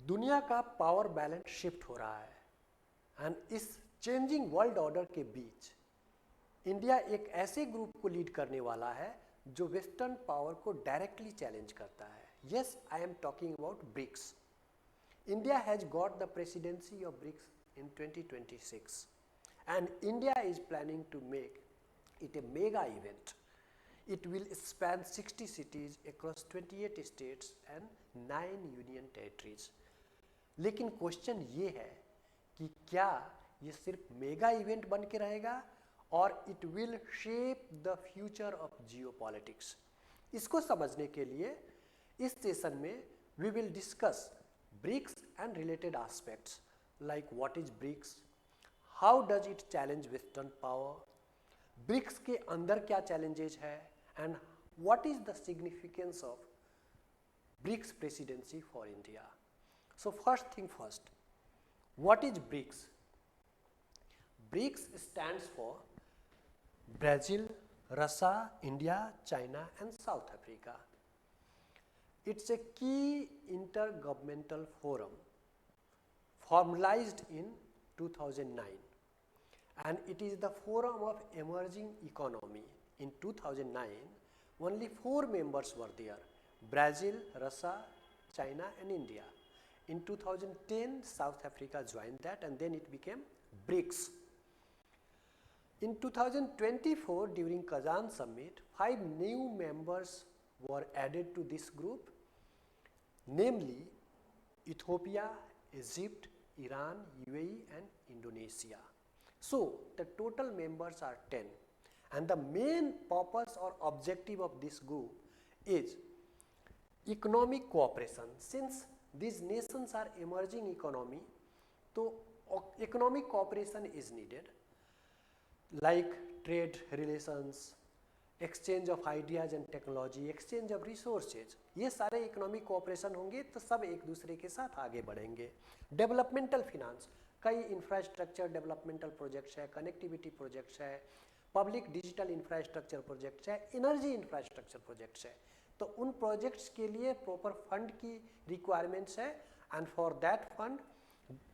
दुनिया का power balance shift हो रहा है एंड इस चेंजिंग वर्ल्ड ऑर्डर के बीच इंडिया एक ऐसे ग्रुप को लीड करने वाला है जो वेस्टर्न पावर को डायरेक्टली चैलेंज करता है. Yes, I am talking about BRICS. India has got the presidency of BRICS in 2026 and India is planning to make it a mega event. It will span 60 cities across 28 states and 9 union territories. लेकिन question ये है कि क्या ये सिर्फ mega event बन के रहेगा और it will shape the future of geopolitics. इसको समझने के लिए इस सेशन में we will discuss BRICS and related aspects like what is BRICS, how does it challenge Western power, BRICS के अंदर क्या challenges है and what is the significance of BRICS presidency for India. So first thing first, what is BRICS? BRICS stands for Brazil, Russia, India, China and South Africa. It's a key intergovernmental forum formalized in 2009 and it is the forum of emerging economy. In 2009 only 4 members were there: Brazil, Russia, China and India. In 2010 South Africa joined that and then it became BRICS. In 2024 during Kazan summit 5 new members were added to this group, namely Ethiopia, Egypt, Iran, UAE and Indonesia. So the total members are 10 and the main purpose or objective of this group is economic cooperation. Since these nations are emerging economy, so economic cooperation is needed like trade relations, exchange of ideas and technology, exchange of resources, ये सारे economic cooperation होंगे तो सब एक दूसरे के साथ आगे बढ़ेंगे. डेवलपमेंटल फिनांस, कई इंफ्रास्ट्रक्चर डेवलपमेंटल प्रोजेक्ट्स है, कनेक्टिविटी प्रोजेक्ट्स है, पब्लिक डिजिटल इंफ्रास्ट्रक्चर प्रोजेक्ट्स है, एनर्जी इंफ्रास्ट्रक्चर प्रोजेक्ट्स है. तो उन प्रोजेक्ट्स के लिए प्रॉपर फंड की रिक्वायरमेंट्स है and for that fund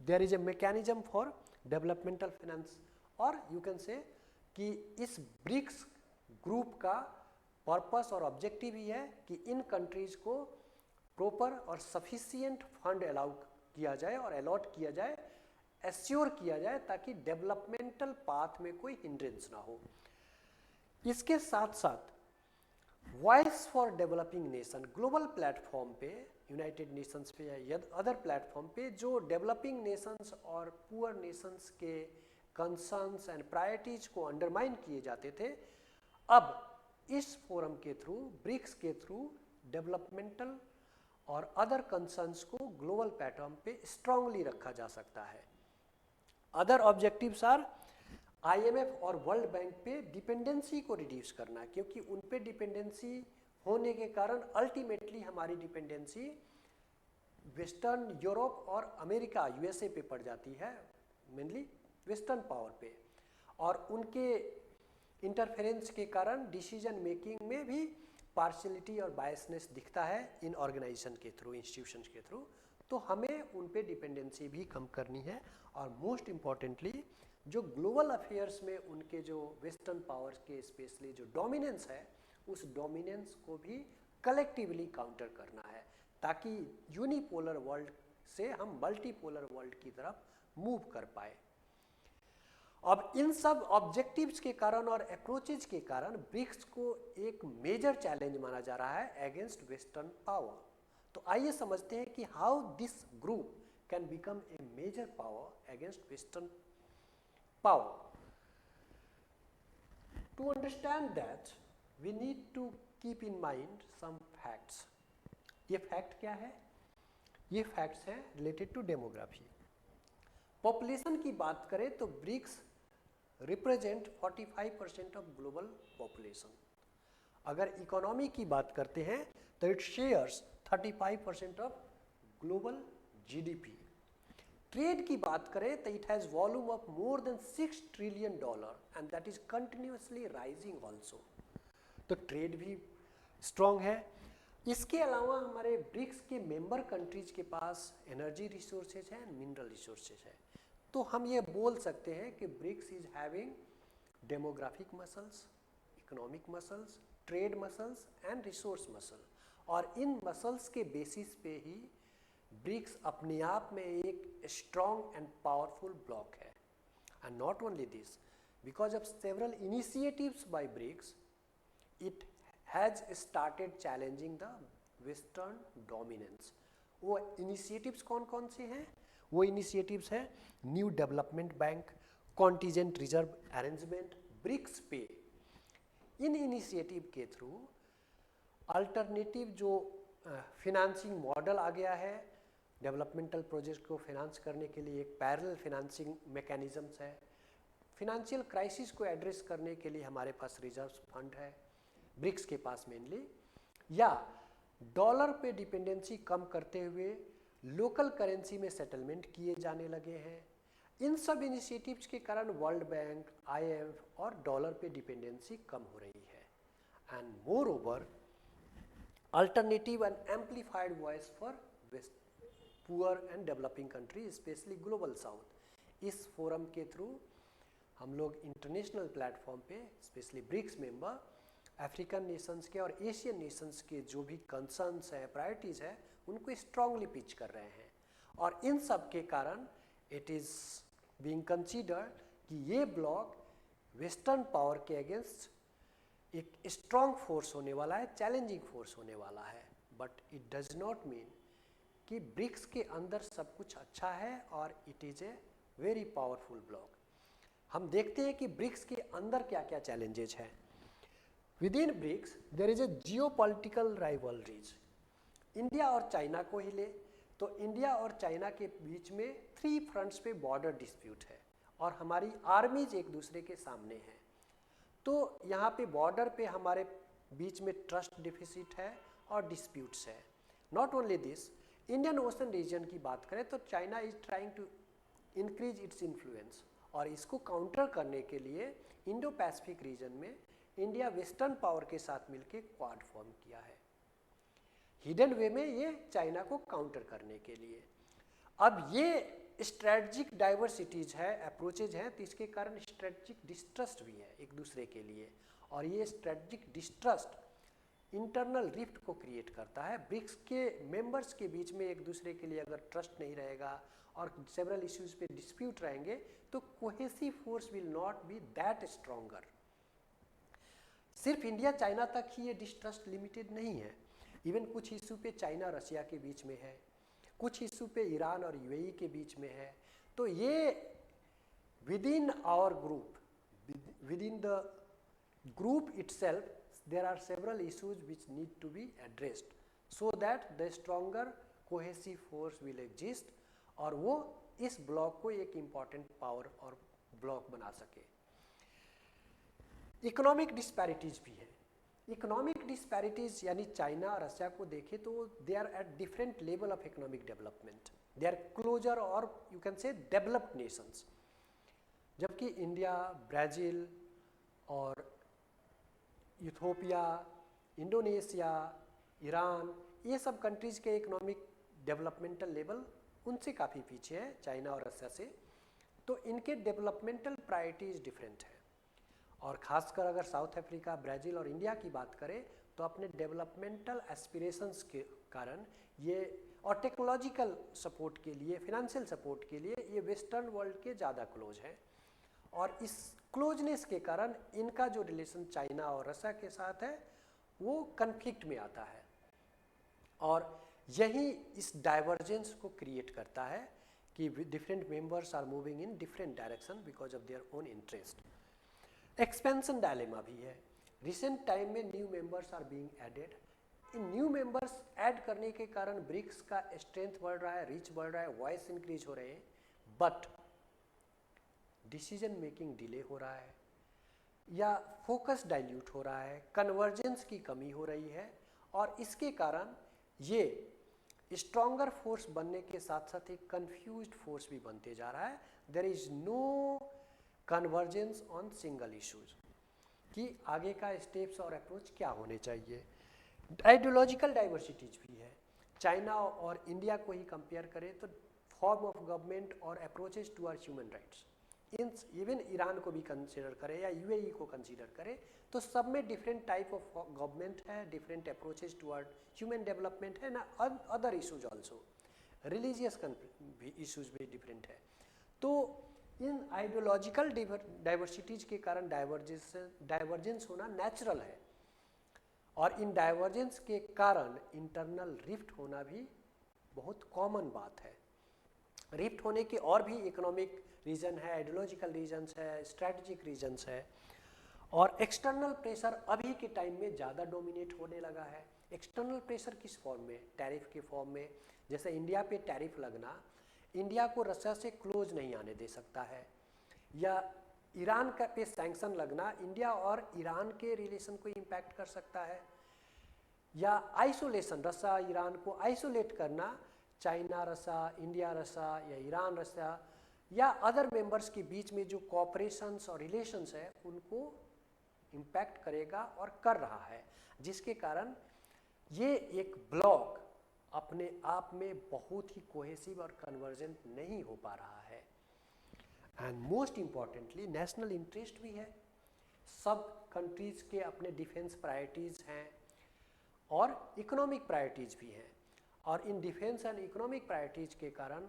there is a mechanism for developmental finance. और यू कैन से कि इस ब्रिक्स ग्रुप का पर्पस और ऑब्जेक्टिव ही है कि इन कंट्रीज को प्रॉपर और सफिशिएंट फंड अलाउ किया जाए और अलॉट किया जाए, एश्योर किया जाए ताकि डेवलपमेंटल पाथ में कोई हिंड्रेंस ना हो. इसके साथ साथ voice for developing nation global platform पे, यूनाइटेड नेशंस पे या अदर प्लेटफॉर्म पे जो डेवलपिंग नेशंस और पुअर नेशंस के कंसर्न्स एंड प्रायोरिटीज को अंडरमाइन किए जाते थे, अब इस फोरम के थ्रू, ब्रिक्स के थ्रू डेवलपमेंटल और अदर कंसर्न्स को ग्लोबल प्लेटफॉर्म पे स्ट्रांगली रखा जा सकता है. अदर ऑब्जेक्टिव्स आर IMF और वर्ल्ड बैंक पे डिपेंडेंसी को रिड्यूस करना, क्योंकि उन पे डिपेंडेंसी होने के कारण अल्टीमेटली हमारी डिपेंडेंसी वेस्टर्न यूरोप और अमेरिका USA पे पड़ जाती है, मेनली वेस्टर्न पावर पे, और उनके इंटरफेरेंस के कारण डिसीजन मेकिंग में भी पार्शियलिटी और बायसनेस दिखता है इन ऑर्गेनाइजेशन के थ्रू, इंस्टीट्यूशंस के थ्रू. तो हमें उन पे डिपेंडेंसी भी कम करनी है और मोस्ट इम्पॉर्टेंटली जो ग्लोबल अफेयर्स में उनके जो वेस्टर्न पावर्स के स्पेशली जो डोमिनेंस है, उस डोमिनेंस को भी कलेक्टिवली काउंटर करना है ताकि यूनिपोलर वर्ल्ड से हम मल्टीपोलर वर्ल्ड की तरफ मूव कर पाए. अब इन सब ऑब्जेक्टिव्स के कारण और अप्रोचेज के कारण ब्रिक्स को एक मेजर चैलेंज माना जा रहा है अगेंस्ट वेस्टर्न पावर. तो आइए समझते हैं कि how this group can become a major power against western power. To understand that we need to keep in mind some facts. ये फैक्ट क्या है? ये फैक्ट्स हैं रिलेटेड टू डेमोग्राफी. पॉपुलेशन की बात करें तो BRICS represent 45% of global population. अगर इकोनॉमी की बात करते हैं तो it shares 35% of global GDP. Trade की बात करें तो it has volume of more than $6 trillion and that is continuously rising also. तो ट्रेड भी स्ट्रॉन्ग है. इसके अलावा हमारे ब्रिक्स के मेंबर कंट्रीज के पास एनर्जी रिसोर्सेज है, मिनरल रिसोर्सेज है। तो हम ये बोल सकते हैं कि BRICS is having demographic muscles, economic muscles, trade muscles and resource muscle, और इन मसल्स के बेसिस पे ही ब्रिक्स अपने आप में एक स्ट्रॉन्ग एंड पावरफुल ब्लॉक है। And not only this, because of several initiatives by BRICS, it has started challenging the western dominance. वो initiatives कौन कौन से हैं? वो इनिशिएटिव्स हैं new development bank, contingent reserve arrangement, BRICS pay. इन initiative के थ्रू अल्टरनेटिव जो फिनेंसिंग मॉडल आ गया है, डेवलपमेंटल प्रोजेक्ट को फिनांस करने के लिए एक पैरेलल फिनेंसिंग मैकेनिज्म्स है, फिनेंशियल क्राइसिस को एड्रेस करने के लिए हमारे पास रिजर्व फंड है ब्रिक्स के पास मेनली, या डॉलर पे डिपेंडेंसी कम करते हुए लोकल करेंसी में सेटलमेंट किए जाने लगे हैं। इन सब इनिशिएटिव्स के कारण वर्ल्ड बैंक, IMF और डॉलर पे डिपेंडेंसी कम हो रही है। And moreover, alternative and amplified voice for poor and developing country, specially global south. इस फोरम के थ्रू हम लोग इंटरनेशनल प्लेटफॉर्म पे, specially BRICS member African nations के और एशियन नेशंस के जो भी कंसर्न्स है, प्रायोरिटीज़ है, उनको स्ट्रांगली पिच कर रहे हैं। और इन सब के कारण इट इज़ बीइंग कंसीडर्ड कि ये ब्लॉक वेस्टर्न पावर के अगेंस्ट एक स्ट्रॉन्ग फोर्स होने वाला है, चैलेंजिंग फोर्स होने वाला है। But it does not mean कि ब्रिक्स के अंदर सब कुछ अच्छा है और it is a very powerful block. हम देखते हैं कि ब्रिक्स के अंदर क्या क्या चैलेंजेज हैं। Within BRICS there is a geopolitical rivalries. India और चाइना को ही ले तो इंडिया और चाइना के बीच में 3 फ्रंट्स पे बॉर्डर डिस्प्यूट है और हमारी आर्मीज एक दूसरे के सामने हैं। तो यहाँ पे बॉर्डर पे हमारे बीच में ट्रस्ट डिफिसिट है और डिस्प्यूट्स है। Not only this, Indian Ocean region की बात करें तो China is trying to increase its influence, और इसको काउंटर करने के लिए इंडो पैसिफिक रीजन में इंडिया वेस्टर्न पावर के साथ मिलकर क्वाड फॉर्म किया है, हिडन वे में ये चाइना को काउंटर करने के लिए। अब ये स्ट्रेटजिक डाइवर्सिटीज है, अप्रोचेज हैं, तो इसके कारण स्ट्रेटजिक डिस्ट्रस्ट भी है एक दूसरे के लिए, और ये स्ट्रेटजिक डिस्ट्रस्ट इंटरनल रिफ्ट को क्रिएट करता है। ब्रिक्स के मेंबर्स के बीच में एक दूसरे के लिए अगर ट्रस्ट नहीं रहेगा और सेवरल इश्यूज पे डिस्प्यूट रहेंगे तो cohesive force will not be that stronger. सिर्फ इंडिया चाइना तक ही ये डिस्ट्रस्ट लिमिटेड नहीं है, इवन कुछ इशू पे चाइना रशिया के बीच में है, कुछ इशू पे ईरान और UAE के बीच में है। तो ये within our group, within the group itself, there are several issues which need to be addressed so that the stronger cohesive force will exist और वो इस ब्लॉक को एक इम्पॉर्टेंट पावर और ब्लॉक बना सके। इकोनॉमिक डिस्पैरिटीज भी है। इकोनॉमिक डिस्पैरिटीज यानी चाइना और रशिया को देखें तो they are at different level of economic development, they are closer और you can say developed nations, जबकि इंडिया, ब्राज़ील और इथोपिया, इंडोनेशिया, ईरान, ये सब कंट्रीज़ के इकोनॉमिक डेवलपमेंटल लेवल उनसे काफ़ी पीछे है, चाइना और रशिया से। तो इनके डेवलपमेंटल प्रायोरिटीज़ डिफरेंट है। और ख़ासकर अगर साउथ अफ्रीका, ब्राज़ील और इंडिया की बात करें तो अपने डेवलपमेंटल एस्पिरेशंस के कारण ये, और टेक्नोलॉजिकल सपोर्ट के लिए, फिनेंशियल सपोर्ट के लिए ये वेस्टर्न वर्ल्ड के ज़्यादा क्लोज है। और इस क्लोजनेस के कारण इनका जो रिलेशन चाइना और रशिया के साथ है वो कन्फ्लिक्ट में आता है, और यही इस डाइवर्जेंस को क्रिएट करता है कि different members are moving in different direction because of their own interest. Expansion dilemma भी है। रिसेंट टाइम में new members are being added. इन न्यू मेंबर्स ऐड करने के कारण ब्रिक्स का स्ट्रेंथ बढ़ रहा है, रीच बढ़ रहा है, वॉइस इंक्रीज हो रहे हैं, बट डिसीजन मेकिंग डिले हो रहा है या फोकस डाइल्यूट हो रहा है, कन्वर्जेंस की कमी हो रही है, और इसके कारण ये स्ट्रॉन्गर फोर्स बनने के साथ साथ एक कंफ्यूज्ड फोर्स भी बनते जा रहा है। There is no convergence on single issues कि आगे का स्टेप्स और अप्रोच क्या होने चाहिए। आइडियोलॉजिकल डाइवर्सिटीज भी है। चाइना और इंडिया को ही कंपेयर करें तो फॉर्म ऑफ गवर्नमेंट और approaches towards human rights, even Iran को भी कंसीडर करें या यूएई को कंसीडर करें तो सब में डिफरेंट टाइप ऑफ गवर्नमेंट है, different approaches toward human development है ना, other issues also, religious issues भी डिफरेंट है। तो इन आइडियोलॉजिकल डाइवर्सिटीज के कारण डाइवर्जेंस होना नेचुरल है, और इन डाइवर्जेंस के कारण इंटरनल रिफ्ट होना भी बहुत कॉमन बात है। रिफ्ट होने के और भी इकोनॉमिक रीजन है, आइडियोलॉजिकल रीजन्स है, स्ट्रैटेजिक रीजन्स है, और एक्सटर्नल प्रेशर अभी के टाइम में ज़्यादा डोमिनेट होने लगा है। एक्सटर्नल प्रेशर किस फॉर्म में? टैरिफ के फॉर्म में। जैसे इंडिया पे टैरिफ लगना इंडिया को रशिया से क्लोज नहीं आने दे सकता है, या ईरान का पे सैंक्शन लगना इंडिया और ईरान के रिलेशन को इम्पैक्ट कर सकता है, या आइसोलेशन, रशिया ईरान को आइसोलेट करना चाइना रशिया, इंडिया रशिया या ईरान रशिया या अदर मेंबर्स के बीच में जो कॉपरेशंस और रिलेशंस है उनको इम्पैक्ट करेगा और कर रहा है, जिसके कारण ये एक ब्लॉक अपने आप में बहुत ही कोहेसिव और कन्वर्जेंट नहीं हो पा रहा है। And most importantly national interest भी है, सब कंट्रीज के अपने डिफेंस प्रायोरिटीज़ हैं और इकोनॉमिक प्रायोरिटीज़ भी हैं, और in defence and economic priorities के कारण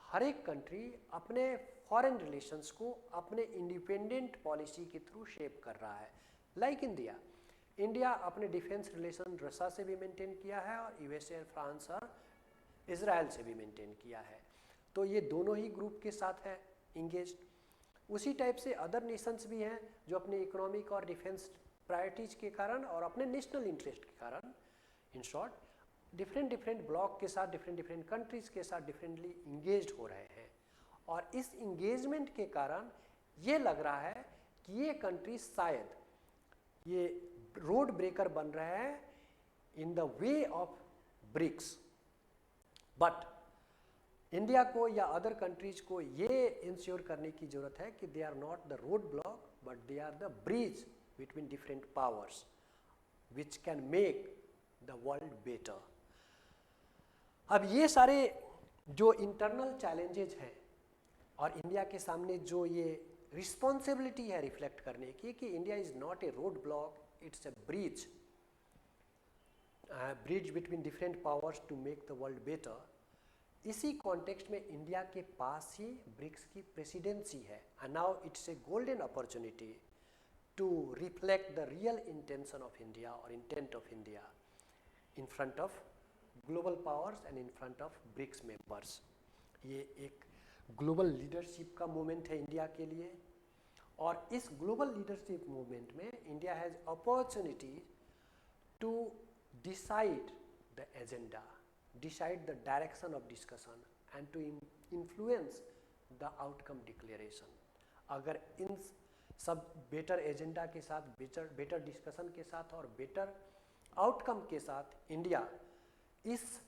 हर एक कंट्री अपने फॉरेन रिलेशंस को अपने इंडिपेंडेंट पॉलिसी के थ्रू शेप कर रहा है। लाइक इंडिया अपने डिफेंस रिलेशन रशिया से भी मेंटेन किया है और यूएसए, फ्रांस और इजराइल से भी मेंटेन किया है, तो ये दोनों ही ग्रुप के साथ है इंगेज। उसी टाइप से अदर नेशंस भी हैं जो अपने इकोनॉमिक और डिफेंस प्रायोरिटीज के कारण और अपने नेशनल इंटरेस्ट के कारण, इन शॉर्ट डिफरेंट ब्लॉक के साथ, डिफरेंट कंट्रीज के साथ डिफरेंटली इंगेज्ड हो रहे हैं, और इस इंगेजमेंट के कारण ये लग रहा है कि ये कंट्री शायद ये रोड ब्रेकर बन रहे हैं in the way of BRICS. But India को या अदर कंट्रीज को ये इंश्योर करने की जरूरत है कि they are not the road block but they are the bridge between different powers which can make the world better. अब ये सारे जो इंटरनल चैलेंजेज हैं और इंडिया के सामने जो ये रिस्पॉन्सिबिलिटी है रिफ्लेक्ट करने की कि India is not a road block, it's a bridge between different powers to make the world better. इसी कॉन्टेक्स्ट में इंडिया के पास ही ब्रिक्स की प्रेसिडेंसी है, and now it's a golden opportunity to reflect the real intention of India और intent of India in front of global powers and in front of BRICS members. ये एक global leadership का movement है India के लिए, और इस global leadership movement में India has opportunity to decide the agenda, decide the direction of discussion and to influence the outcome declaration. अगर इन सब बेटर एजेंडा के साथ, बेटर डिस्कशन के साथ और बेटर आउटकम के साथ इंडिया इस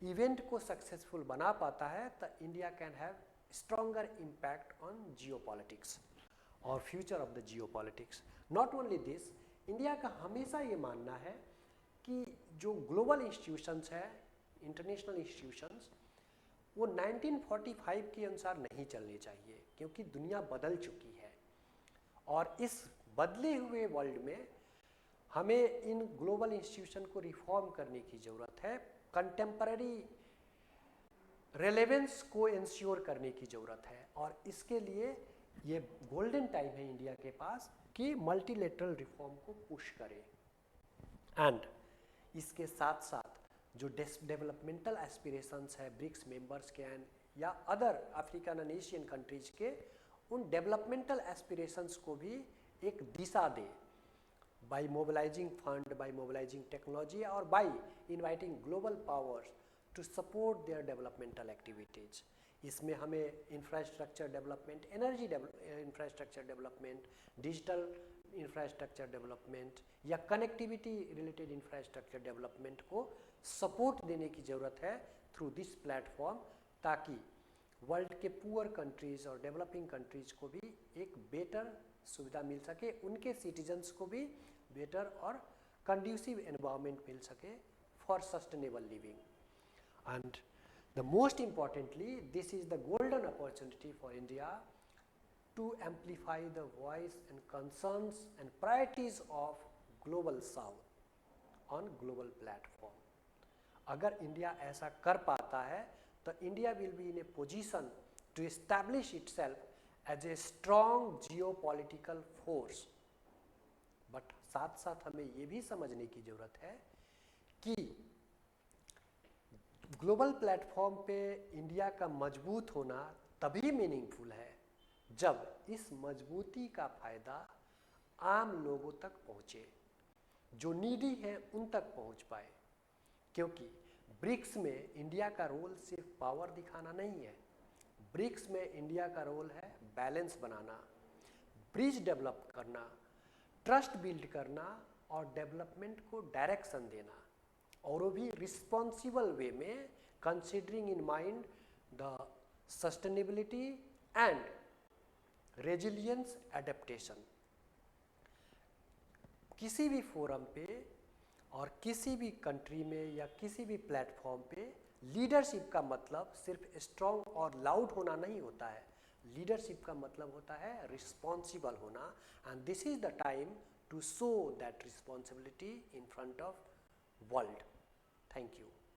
इवेंट को सक्सेसफुल बना पाता है, तो India can have stronger impact on geopolitics और future of the geopolitics. Not only this, India का हमेशा ये मानना है कि जो ग्लोबल इंस्टीट्यूशंस है, इंटरनेशनल इंस्टीट्यूशंस, वो 1945 के अनुसार नहीं चलने चाहिए, क्योंकि दुनिया बदल चुकी है, और इस बदले हुए वर्ल्ड में हमें इन ग्लोबल इंस्टीट्यूशन को रिफॉर्म करने की ज़रूरत है, कंटेम्पररी रेलेवेंस को इंश्योर करने की ज़रूरत है, और इसके लिए ये गोल्डन टाइम है इंडिया के पास कि मल्टीलेटरल रिफॉर्म को पुश करे। एंड इसके साथ साथ जो डेवलपमेंटल एस्पिरेशंस है ब्रिक्स मेंबर्स के एंड या other African and Asian countries के, उन डेवलपमेंटल एस्पिरेशंस को भी एक दिशा दे by mobilizing fund, by mobilizing technology or by inviting global powers to support their developmental activities. इसमें हमें infrastructure development, energy infrastructure development, digital infrastructure development या connectivity related infrastructure development को support देने की ज़रूरत है थ्रू दिस प्लेटफॉर्म, ताकि world के पुअर कंट्रीज और डेवलपिंग कंट्रीज को भी एक बेटर सुविधा मिल सके, उनके सिटीजन्स को भी बेटर और कंड्यूसिव एनवायरनमेंट मिल सके for sustainable living. And the most importantly this is the golden opportunity for India to amplify the voice and concerns and priorities of global south on global platform। अगर India ऐसा कर पाता है तो India will be in a position to establish itself as a strong geopolitical force. But साथ साथ हमें ये भी समझने की जरूरत है कि ग्लोबल प्लेटफॉर्म पे इंडिया का मजबूत होना तभी मीनिंगफुल है जब इस मजबूती का फायदा आम लोगों तक पहुँचे, जो नीडी हैं उन तक पहुँच पाए। क्योंकि ब्रिक्स में इंडिया का रोल सिर्फ पावर दिखाना नहीं है, ब्रिक्स में इंडिया का रोल है बैलेंस बनाना, ब्रिज डेवलप करना, ट्रस्ट बिल्ड करना और डेवलपमेंट को डायरेक्शन देना, और वो भी रिस्पॉन्सिबल वे में, considering in mind the sustainability and resilience adaptation. किसी भी फोरम पे और किसी भी कंट्री में या किसी भी प्लेटफॉर्म पे लीडरशिप का मतलब सिर्फ स्ट्रॉन्ग और लाउड होना नहीं होता है। लीडरशिप का मतलब होता है रिस्पॉन्सिबल होना, and this is the time to show that responsibility in front of world. Thank you.